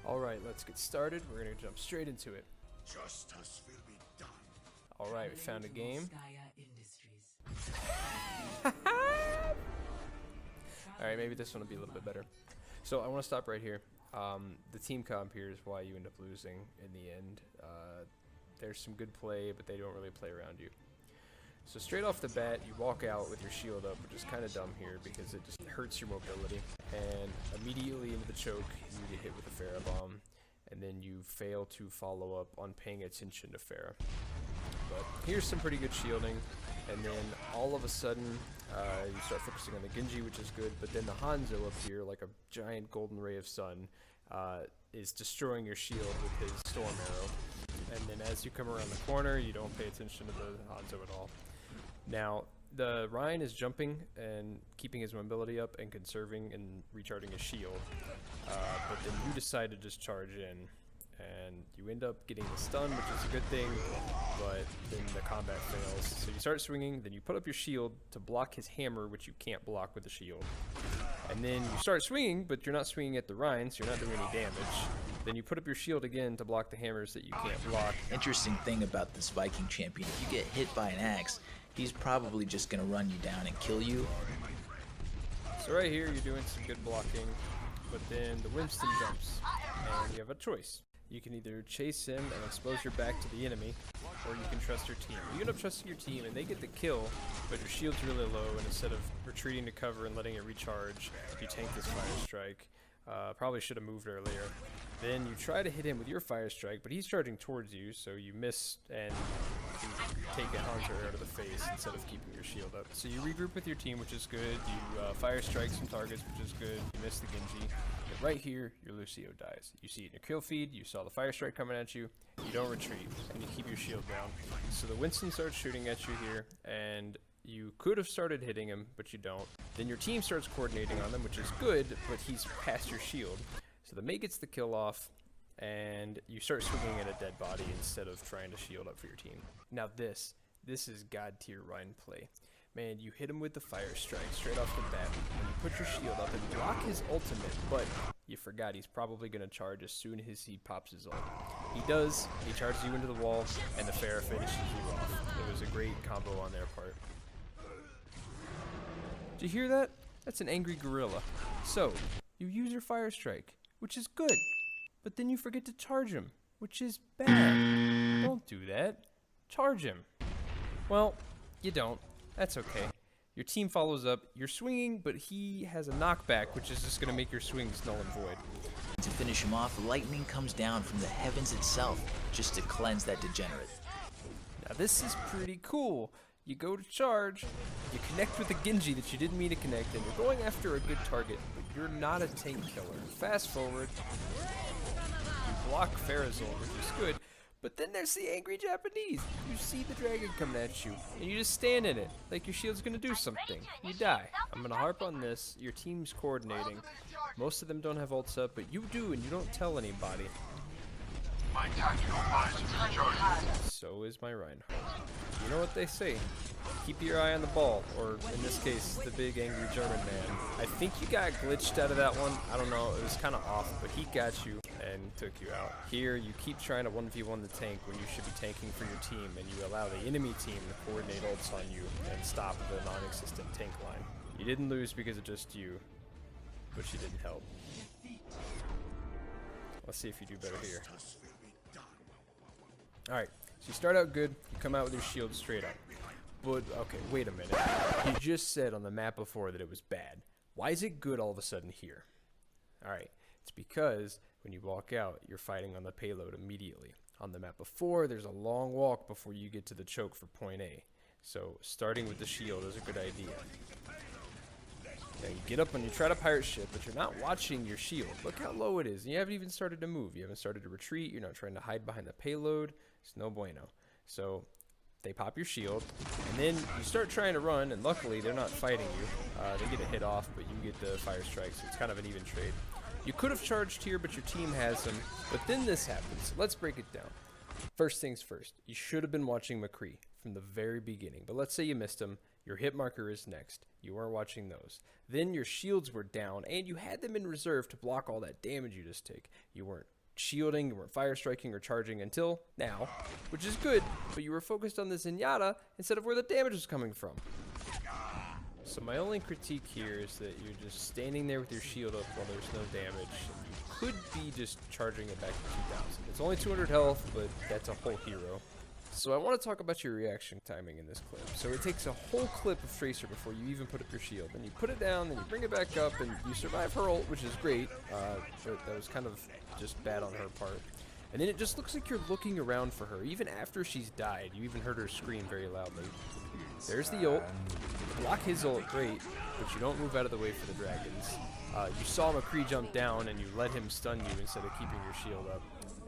Alright, let's get started. We're gonna jump straight into it. Justice will be done. Alright, we found a game. Alright, maybe this one will be a little bit better. So I want to stop right here. The team comp here is why you end up losing in the end. There's some good play, but they don't really play around you. So straight off the bat, you walk out with your shield up, which is kind of dumb here because it just hurts your mobility. And immediately into the choke, you get hit with a Pharah bomb, and then you fail to follow up on paying attention to Pharah. But here's some pretty good shielding, and then all of a sudden, you start focusing on the Genji, which is good, but then the Hanzo up here, like a giant golden ray of sun, is destroying your shield with his storm arrow. And then as you come around the corner, you don't pay attention to the Hanzo at all. Now, the Rein is jumping and keeping his mobility up and conserving and recharging his shield, but then you decide to just charge in, and you end up getting the stun, which is a good thing, but then the combat fails. So you start swinging, then you put up your shield to block his hammer, which you can't block with the shield. And then you start swinging, but you're not swinging at the Rein, so you're not doing any damage. Then you put up your shield again to block the hammers that you can't block. Interesting thing about this Viking champion, if you get hit by an axe, he's probably just going to run you down and kill you. So right here, you're doing some good blocking, but then the Winston jumps, and you have a choice. You can either chase him and expose your back to the enemy, or you can trust your team. You end up trusting your team, and they get the kill, but your shield's really low, and instead of retreating to cover and letting it recharge, you tank this fire strike. Probably should have moved earlier. Then you try to hit him with your fire strike, but he's charging towards you, so you miss and you take a hunter out of the face instead of keeping your shield up. So you regroup with your team, which is good. You fire strike some targets, which is good. You miss the Genji. But right here, your Lucio dies. You see it in your kill feed. You saw the fire strike coming at you. You don't retreat, and you keep your shield down. So the Winston starts shooting at you here, and you could have started hitting him, but you don't. Then your team starts coordinating on them, which is good, but he's past your shield. So the mate gets the kill off, and you start swinging at a dead body instead of trying to shield up for your team. Now this is god tier Rein play. Man, you hit him with the fire strike straight off the bat, and you put your shield up and block his ultimate, but you forgot he's probably going to charge as soon as he pops his ult. He does, he charges you into the wall, and the Pharah finishes you off. It was a great combo on their part. Did you hear that? That's an angry gorilla. So, you use your fire strike, which is good, but then you forget to charge him, which is bad. Don't do that. Charge him. Well, you don't. That's okay. Your team follows up. You're swinging, but he has a knockback, which is just going to make your swings null and void. To finish him off, lightning comes down from the heavens itself just to cleanse that degenerate. Now this is pretty cool. You go to charge, you connect with a Genji that you didn't mean to connect, and you're going after a good target, but you're not a tank killer. Fast forward, you block Pharah's ult, which is good, but then there's the angry Japanese. You see the dragon coming at you, and you just stand in it, like your shield's gonna do something. You die. I'm gonna harp on this. Your team's coordinating. Most of them don't have ults up, but you do, and you don't tell anybody. My tactical advisor is charging. So is my Reinhardt. You know what they say, keep your eye on the ball, or in this case, the big angry German man. I think you got glitched out of that one. I don't know, it was kind of off, but he got you and took you out. Here, you keep trying to 1v1 the tank when you should be tanking for your team, and you allow the enemy team to coordinate ults on you and stop the non-existent tank line. You didn't lose because of just you, but you didn't help. Let's see if you do better here. Alright, so you start out good, you come out with your shield straight up. But, okay, wait a minute. You just said on the map before that it was bad. Why is it good all of a sudden here? Alright, it's because when you walk out, you're fighting on the payload immediately. On the map before, there's a long walk before you get to the choke for point A. So, starting with the shield is a good idea. Now you get up and you try to pirate ship, but you're not watching your shield. Look how low it is, and you haven't even started to move. You haven't started to retreat, you're not trying to hide behind the payload. It's no bueno. So they pop your shield, and then you start trying to run, and luckily they're not fighting you. They get a hit off, but you get the fire strike, so it's kind of an even trade. You could have charged here, but your team has him. But then this happens. So let's break it down. First things first, you should have been watching McCree from the very beginning. But let's say you missed him. Your hit marker is next. You weren't watching those. Then your shields were down, and you had them in reserve to block all that damage you just take. You weren't shielding, you weren't fire striking or charging until now, which is good, but you were focused on the Zenyatta instead of where the damage was coming from. So my only critique here is that you're just standing there with your shield up while there's no damage. You could be just charging it back to 2000. It's only 200 health, but that's a whole hero. So I want to talk about your reaction timing in this clip. So it takes a whole clip of Tracer before you even put up your shield. Then you put it down, then you bring it back up, and you survive her ult, which is great. But that was kind of just bad on her part. And then it just looks like you're looking around for her. Even after she's died, you even heard her scream very loudly. There's the ult. Block his ult, great, but you don't move out of the way for the dragons. You saw McCree jump down, and you let him stun you instead of keeping your shield up.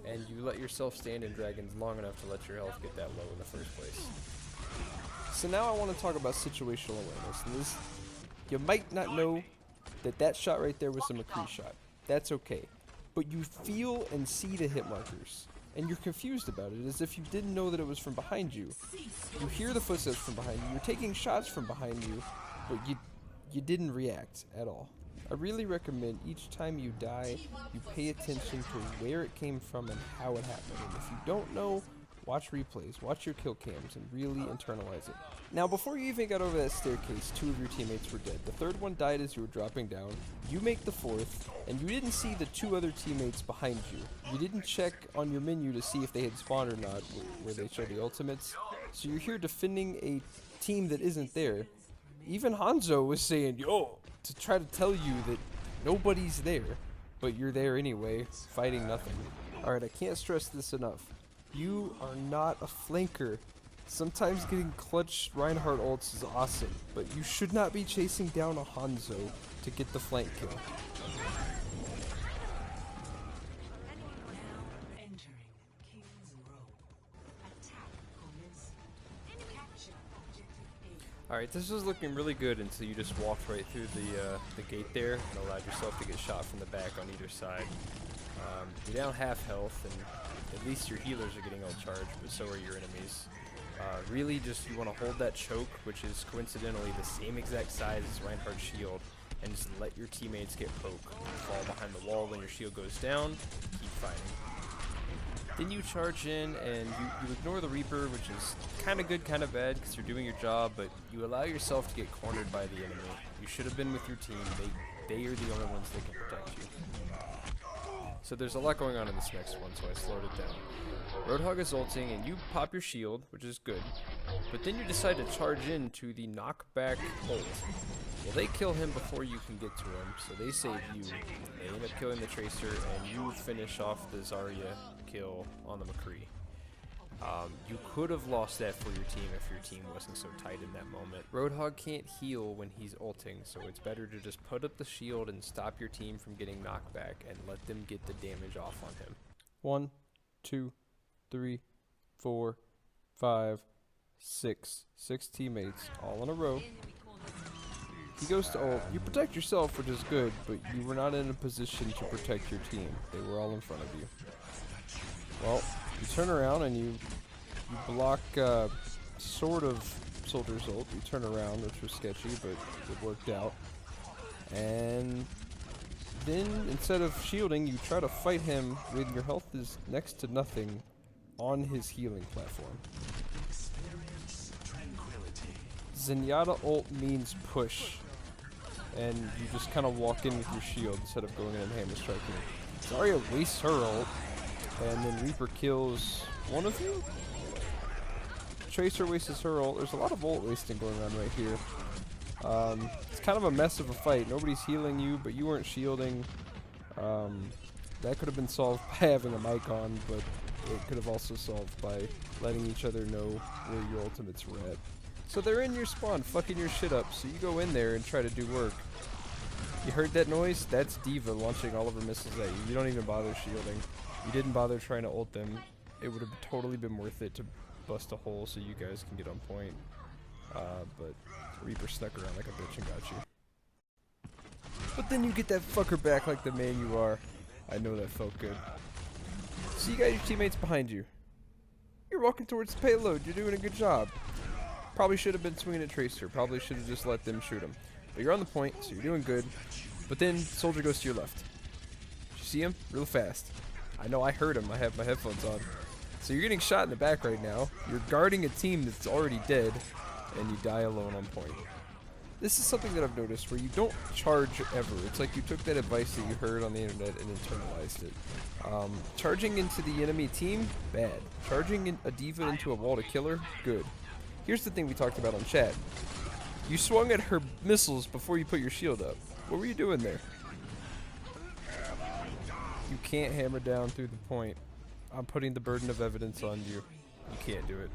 And you let yourself stand in dragons long enough to let your health get that low in the first place. So now I want to talk about situational awareness. And this, you might not know that that shot right there was a McCree shot. That's okay. But you feel and see the hit markers. And you're confused about it, as if you didn't know that it was from behind you. You hear the footsteps from behind you, you're taking shots from behind you, but you didn't react at all. I really recommend each time you die, you pay attention to where it came from and how it happened. And if you don't know, watch replays, watch your kill cams, and really internalize it. Now, before you even got over that staircase, 2 of your teammates were dead. The 3rd one died as you were dropping down. You make the 4th, and you didn't see the 2 other teammates behind you. You didn't check on your menu to see if they had spawned or not, where they show the ultimates. So you're here defending a team that isn't there. Even Hanzo was saying, yo, to try to tell you that nobody's there, but you're there anyway, fighting nothing. Alright, I can't stress this enough. You are not a flanker. Sometimes getting clutch Reinhardt ults is awesome, but you should not be chasing down a Hanzo to get the flank kill. Alright, this was looking really good until you just walked right through the gate there and allowed yourself to get shot from the back on either side. You're down half health, and at least your healers are getting all charged, but so are your enemies. Really just you want to hold that choke, which is coincidentally the same exact size as Reinhardt's shield, and just let your teammates get poke. Fall behind the wall when your shield goes down, keep fighting. Then you charge in and you ignore the Reaper, which is kind of good, kind of bad, because you're doing your job, but you allow yourself to get cornered by the enemy. You should have been with your team. They are the only ones that can protect you. So there's a lot going on in this next one, so I slowed it down. Roadhog is ulting, and you pop your shield, which is good, but then you decide to charge into the knockback ult. Well, they kill him before you can get to him, so they save you. They end up killing the Tracer, and you finish off the Zarya kill on the McCree. You could have lost that for your team if your team wasn't so tight in that moment. Roadhog can't heal when he's ulting, so it's better to just put up the shield and stop your team from getting knocked back and let them get the damage off on him. 1, 2, 3, 4, 5, 6. 6 teammates all in a row. He goes to ult. You protect yourself, which is good, but you were not in a position to protect your team. They were all in front of you. Well, you turn around and you block sort of Soldier's ult. You turn around, which was sketchy, but it worked out. And then, instead of shielding, you try to fight him when your health is next to nothing on his healing platform. Zenyatta ult means push, and you just kind of walk in with your shield instead of going in and hammer striking. Zarya wastes her ult, and then Reaper kills one of you? Tracer wastes her ult. There's a lot of ult wasting going on right here. It's kind of a mess of a fight. Nobody's healing you, but you weren't shielding. That could have been solved by having a mic on, but it could have also solved by letting each other know where your ultimates were at. So they're in your spawn, fucking your shit up, so you go in there and try to do work. You heard that noise? That's D.Va launching all of her missiles at you. You don't even bother shielding. You didn't bother trying to ult them. It would have totally been worth it to bust a hole so you guys can get on point. But Reaper snuck around like a bitch and got you. But then you get that fucker back like the man you are. I know that felt good. So you got your teammates behind you. You're walking towards the payload. You're doing a good job. Probably should have been swinging at Tracer. Probably should have just let them shoot him. But you're on the point, so you're doing good. But then Soldier goes to your left. Did you see him? Real fast. I know I heard him. I have my headphones on. So you're getting shot in the back right now. You're guarding a team that's already dead, and you die alone on point. This is something that I've noticed where you don't charge ever. It's like you took that advice that you heard on the internet and internalized it. Charging into the enemy team, bad. Charging a diva into a wall to kill her, good. Here's the thing we talked about on chat. You swung at her missiles before you put your shield up. What were you doing there? You can't hammer down through the point. I'm putting the burden of evidence on you. You can't do it.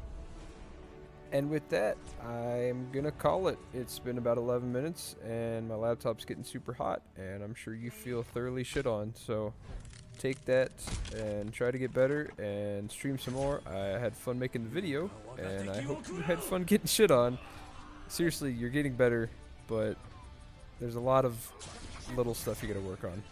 And with that, I'm gonna call it. It's been about 11 minutes, and my laptop's getting super hot, and I'm sure you feel thoroughly shit on. So take that and try to get better and stream some more. I had fun making the video, and I hope you had fun getting shit on. Seriously, you're getting better, but there's a lot of little stuff you gotta work on.